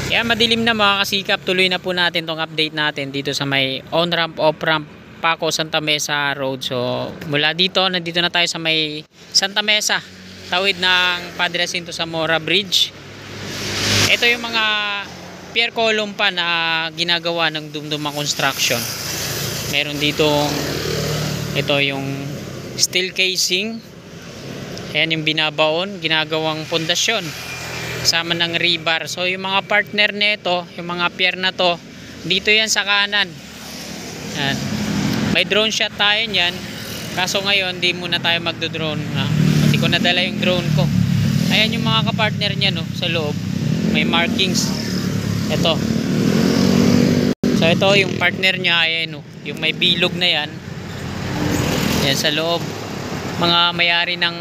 Yan, madilim na mga kasikap. Tuloy na po natin tong update natin dito sa may on-ramp, off-ramp, Paco, Santa Mesa Road. So, mula dito, nandito na tayo sa may Santa Mesa. Tawid ng Padre Jacinto Zamora Bridge. Ito yung mga pier column pa na ginagawa ng Dumduma Construction. Meron ditong, ito yung steel casing. Ayan yung binabaon, ginagawang pundasyon. Kasama ng rebar. So yung mga partner nito, yung mga pier na to, dito yan sa kanan. Yan. May drone shot tayo niyan. Kaso ngayon, di muna tayo magdo-drone. Hindi ko nadala yung drone ko. Ayan yung mga kapartner niya, no, sa loob. May markings. Ito. So ito yung partner niya, ayan, no, yung may bilog na yan. Yan sa loob. Mga mayari ng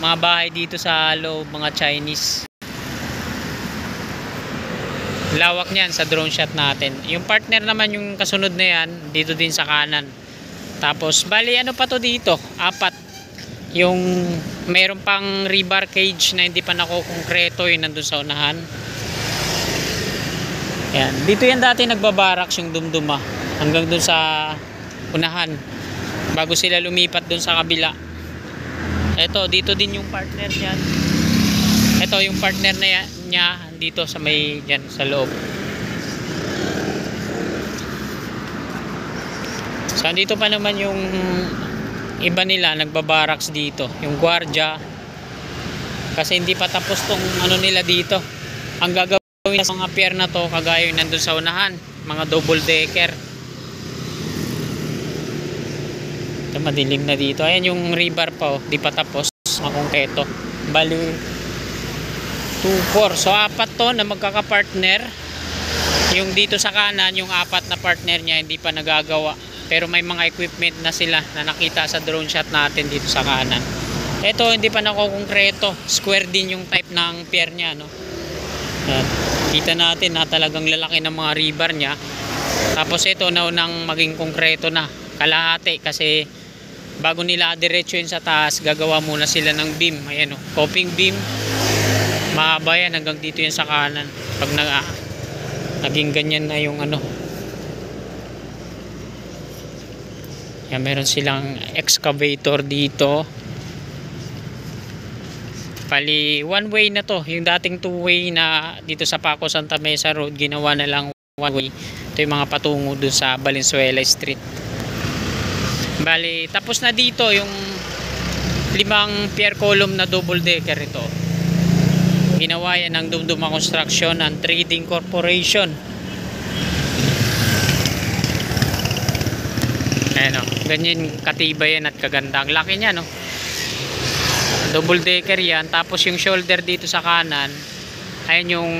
mga bahay dito sa loob, mga Chinese. Lawak niyan sa drone shot natin. Yung partner naman yung kasunod na yan, dito din sa kanan. Tapos bali ano pa to dito? Apat. Yung mayroon pang rebar cage na hindi pa nakokongkreto, yun nandun sa unahan. Yan. Dito yan dati nagbabaraks yung Dumduma hanggang dun sa unahan bago sila lumipat dun sa kabila. Ito, dito din yung partner niyan. Ito yung partner na niya dito sa may yan sa loob. So dito pa naman yung iba nila nagbabaraks dito, yung gwardiya. Kasi hindi pa tapos tong ano nila dito. Ang gagawin sa mga pier na to kagaya yung nandun sa unahan, mga double decker. Ito madilim na dito. Ayan yung rebar pa, oh, di pa tapos makongketo. Bali 2-4. So apat to na magkakapartner. Yung dito sa kanan, yung apat na partner niya hindi pa nagagawa. Pero may mga equipment na sila na nakita sa drone shot natin dito sa kanan. Ito hindi pa nakokongkreto. Square din yung type ng pier niya, no. Yan. Kita natin na talagang lalaki ng mga rebar niya. Tapos ito naunang maging konkreto na. Kalahati kasi bago nila diretso yun sa taas, gagawa muna sila ng beam. Ayan, oh, coping beam. Mahaba yan hanggang dito yan sa kanan. Pag naging ganyan na yung ano. Yan, meron silang excavator dito. Pali one way na to. Yung dating two way na dito sa Paco Santa Mesa Road, ginawa na lang one way. Ito yung mga patungo dun sa Valenzuela Street. Bali, tapos na dito yung 5 pier column na double decker ito. Ginawa yan ng Dumduma Construction and Trading Corporation. Ayan, o, ganyan katibay yan at kaganda. Ang laki niya, no? Double decker yan. Tapos yung shoulder dito sa kanan, ayan yung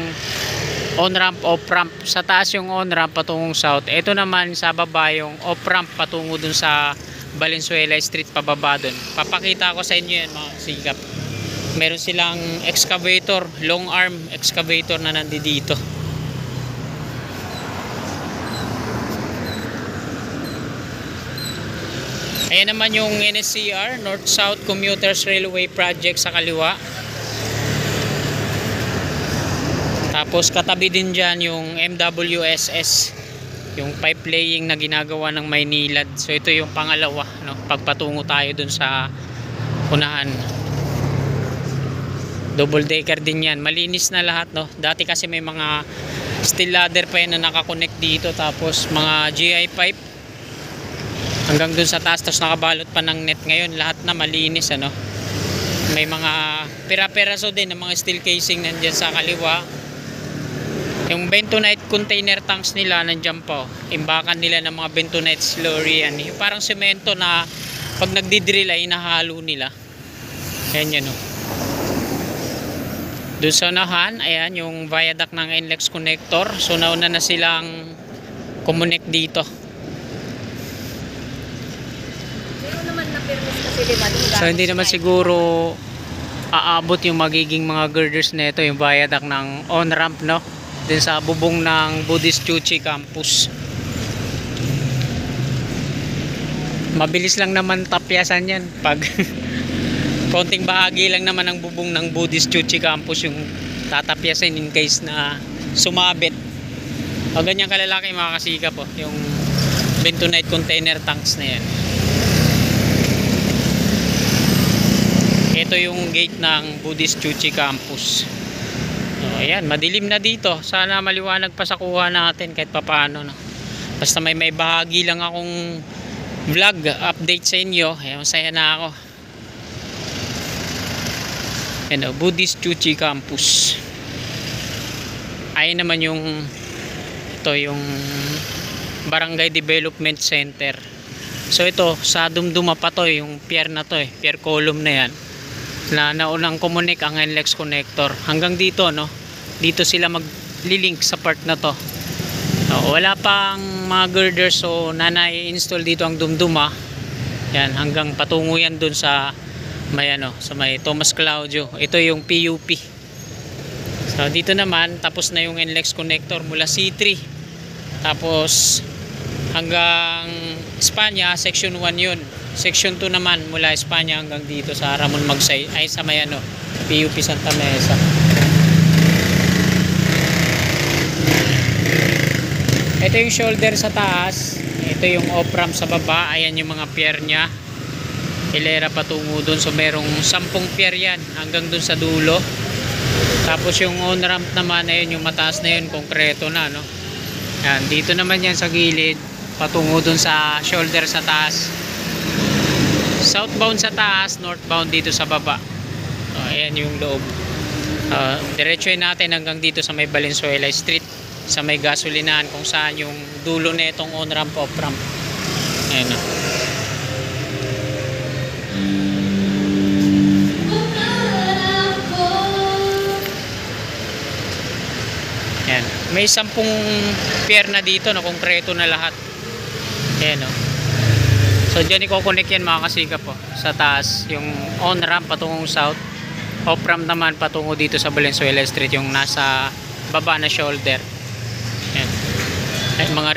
on-ramp, off-ramp. Sa taas yung on-ramp patungong south. Ito naman sa baba yung off-ramp patungo dun sa Valenzuela Street pababa dun. Papakita ko sa inyo yan mga sikap. Meron silang excavator, long arm excavator na nandito. Ayan naman yung NSCR, North-South Commuters Railway Project sa kaliwa. Tapos katabi din dyan yung MWSS, yung pipe laying na ginagawa ng Maynilad. So ito yung pangalawa, no? Pagpatungo tayo dun sa unahan. Double decker din yan. Malinis na lahat, no? Dati kasi may mga steel ladder pa yan na nakakonect dito. Tapos mga GI pipe hanggang dun sa taas. Tapos nakabalot pa ng net. Ngayon lahat na malinis, ano? May mga pera-peraso din ng mga steel casing nandyan sa kaliwa. Yung bentonite container tanks nila nandyan po. Imbakan nila ng mga bentonite slurry yan. Yung parang semento na pag nagdidrill ay nahalo nila. Ayan yan, no? Doon sa unahan, ayan yung viaduct ng NLEX connector. So nauna na silang connect dito. Pero naman na-permis kasi diba? So hindi naman siguro aabot yung magiging mga girders nito, yung viaduct ng on-ramp, no? Din sa bubong ng Buddhist Chuchi Campus. Mabilis lang naman tapyasan yan pag konting bahagi lang naman ang bubong ng Buddhist Chuchi Campus yung tatapyasin in case na sumabit. O ganyan kalalaki mga kasikap po, yung bentonite container tanks na yan. Ito yung gate ng Buddhist Chuchi Campus. So, ayan, madilim na dito. Sana maliwanag pa sa kuha natin kahit papaano, no? Basta may bahagi lang akong vlog update sa inyo. Ayan, masaya na ako. Ayan, Buddhist Chuchi Campus. Ayan naman yung ito yung Barangay Development Center. So ito sa dumduma pa to, yung pier na to, pier column na yan, na naunang kumunik ang NLEX connector hanggang dito, no? Dito sila maglilink sa part na to. Wala pang mga girders, so nai-install dito ang dumduma. Yan, hanggang patungo yan dun sa may sa may Tomas Claudio. Ito yung PUP. So dito naman tapos na yung NLEX connector mula C3. Tapos hanggang Espanya, section 1 yun. Section 2 naman mula Espanya hanggang dito sa Ramon Magsay, ay sa may PUP Santa Mesa. Ito yung shoulder sa taas, ito yung off-ramp sa baba. Ayan yung mga pier nya, hilera patungo dun. So merong 10 pier yan hanggang dun sa dulo. Tapos yung on-ramp naman, ayun yung mataas na yun, konkreto na, no? Yan, dito naman yan sa gilid patungo dun sa shoulder sa taas. Southbound sa taas, northbound dito sa baba. Ayan yung loob. Diretsuhin natin hanggang dito sa may Valenzuela Street, sa may gasolinahan, kung saan yung dulo na itong on-ramp, off-ramp. Ayan na. Ayan. May 10 pier na dito na konkreto na lahat. Ayan o. So dyan i-connect yan mga kasikap po. Sa taas yung on-ramp patungong south, off-ramp naman patungo dito sa Valenzuela Street, yung nasa baba na shoulder. Ayan. Ay, mga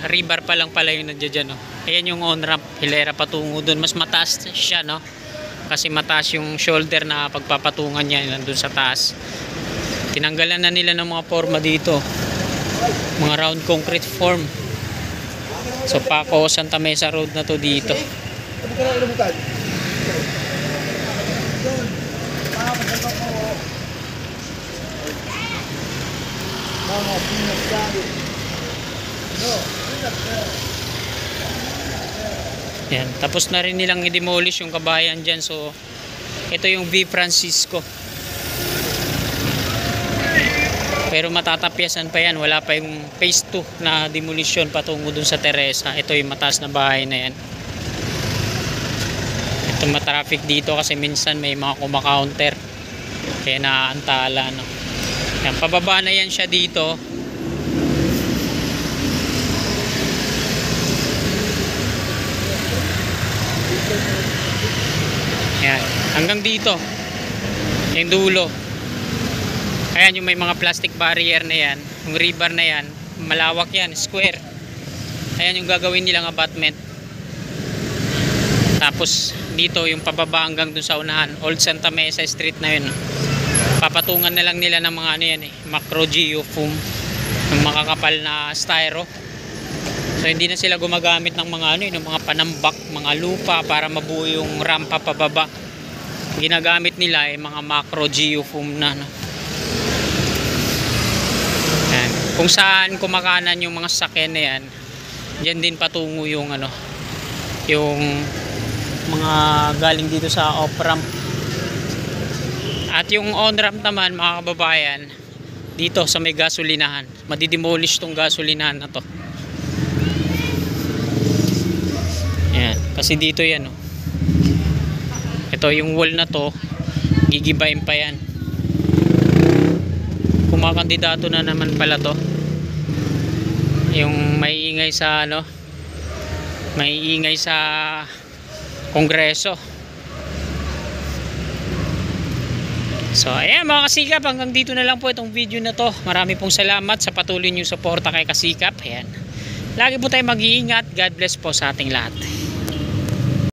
river pa lang pala yung nandiyan dyan, no? Ayan yung on-ramp, hilera patungo dun. Mas mataas siya, no? Kasi mataas yung shoulder na pagpapatungan niya nandun sa taas. Tinanggalan na nila ng mga forma dito, mga round concrete form. So Paco Santa Mesa Road na to dito. Yan, tapos na rin nilang i-demolish yung kabayan dyan. So ito yung V Francisco, pero matatapyasan pa yan. Wala pa yung phase 2 na demolition patungo dun sa Teresa. Ito yung mataas na bahay na yan. Ito matraffic dito kasi minsan may mga kumakaunter, kaya naaantala, no? Yan, pababa na yan siya dito. Yan, hanggang dito yung dulo. Ayan yung may mga plastic barrier na yan, yung rebar na yan, malawak yan, square. Ayan yung gagawin nilang abutment. Tapos dito yung pababa hanggang dun sa unahan, Old Santa Mesa Street na yun. Papatungan na lang nila ng mga macro geofoam, ng makakapal na styro. So hindi na sila gumagamit ng mga ng mga panambak, mga lupa para mabuo yung rampa pababa. Ginagamit nila ay mga macro geofoam na, no? Yan. Kung saan kumakanan yung mga sasakyan na yan, dyan din patungo yung yung mga galing dito sa off-ramp. At yung on-ramp naman mga kababayan, dito sa may gasolinahan. Madidemolish tong gasolinahan na to. Yan. Kasi dito yan, ito yung wall na to, gigibayin pa yan. Kumakandidato na naman pala to, yung may ingay sa Kongreso. So ayan mga kasikap, hanggang dito na lang po itong video na to. Marami pong salamat sa patuloy niyong suporta kay Kasikap. Ayan, lagi po tayo mag-iingat. God bless po sa ating lahat.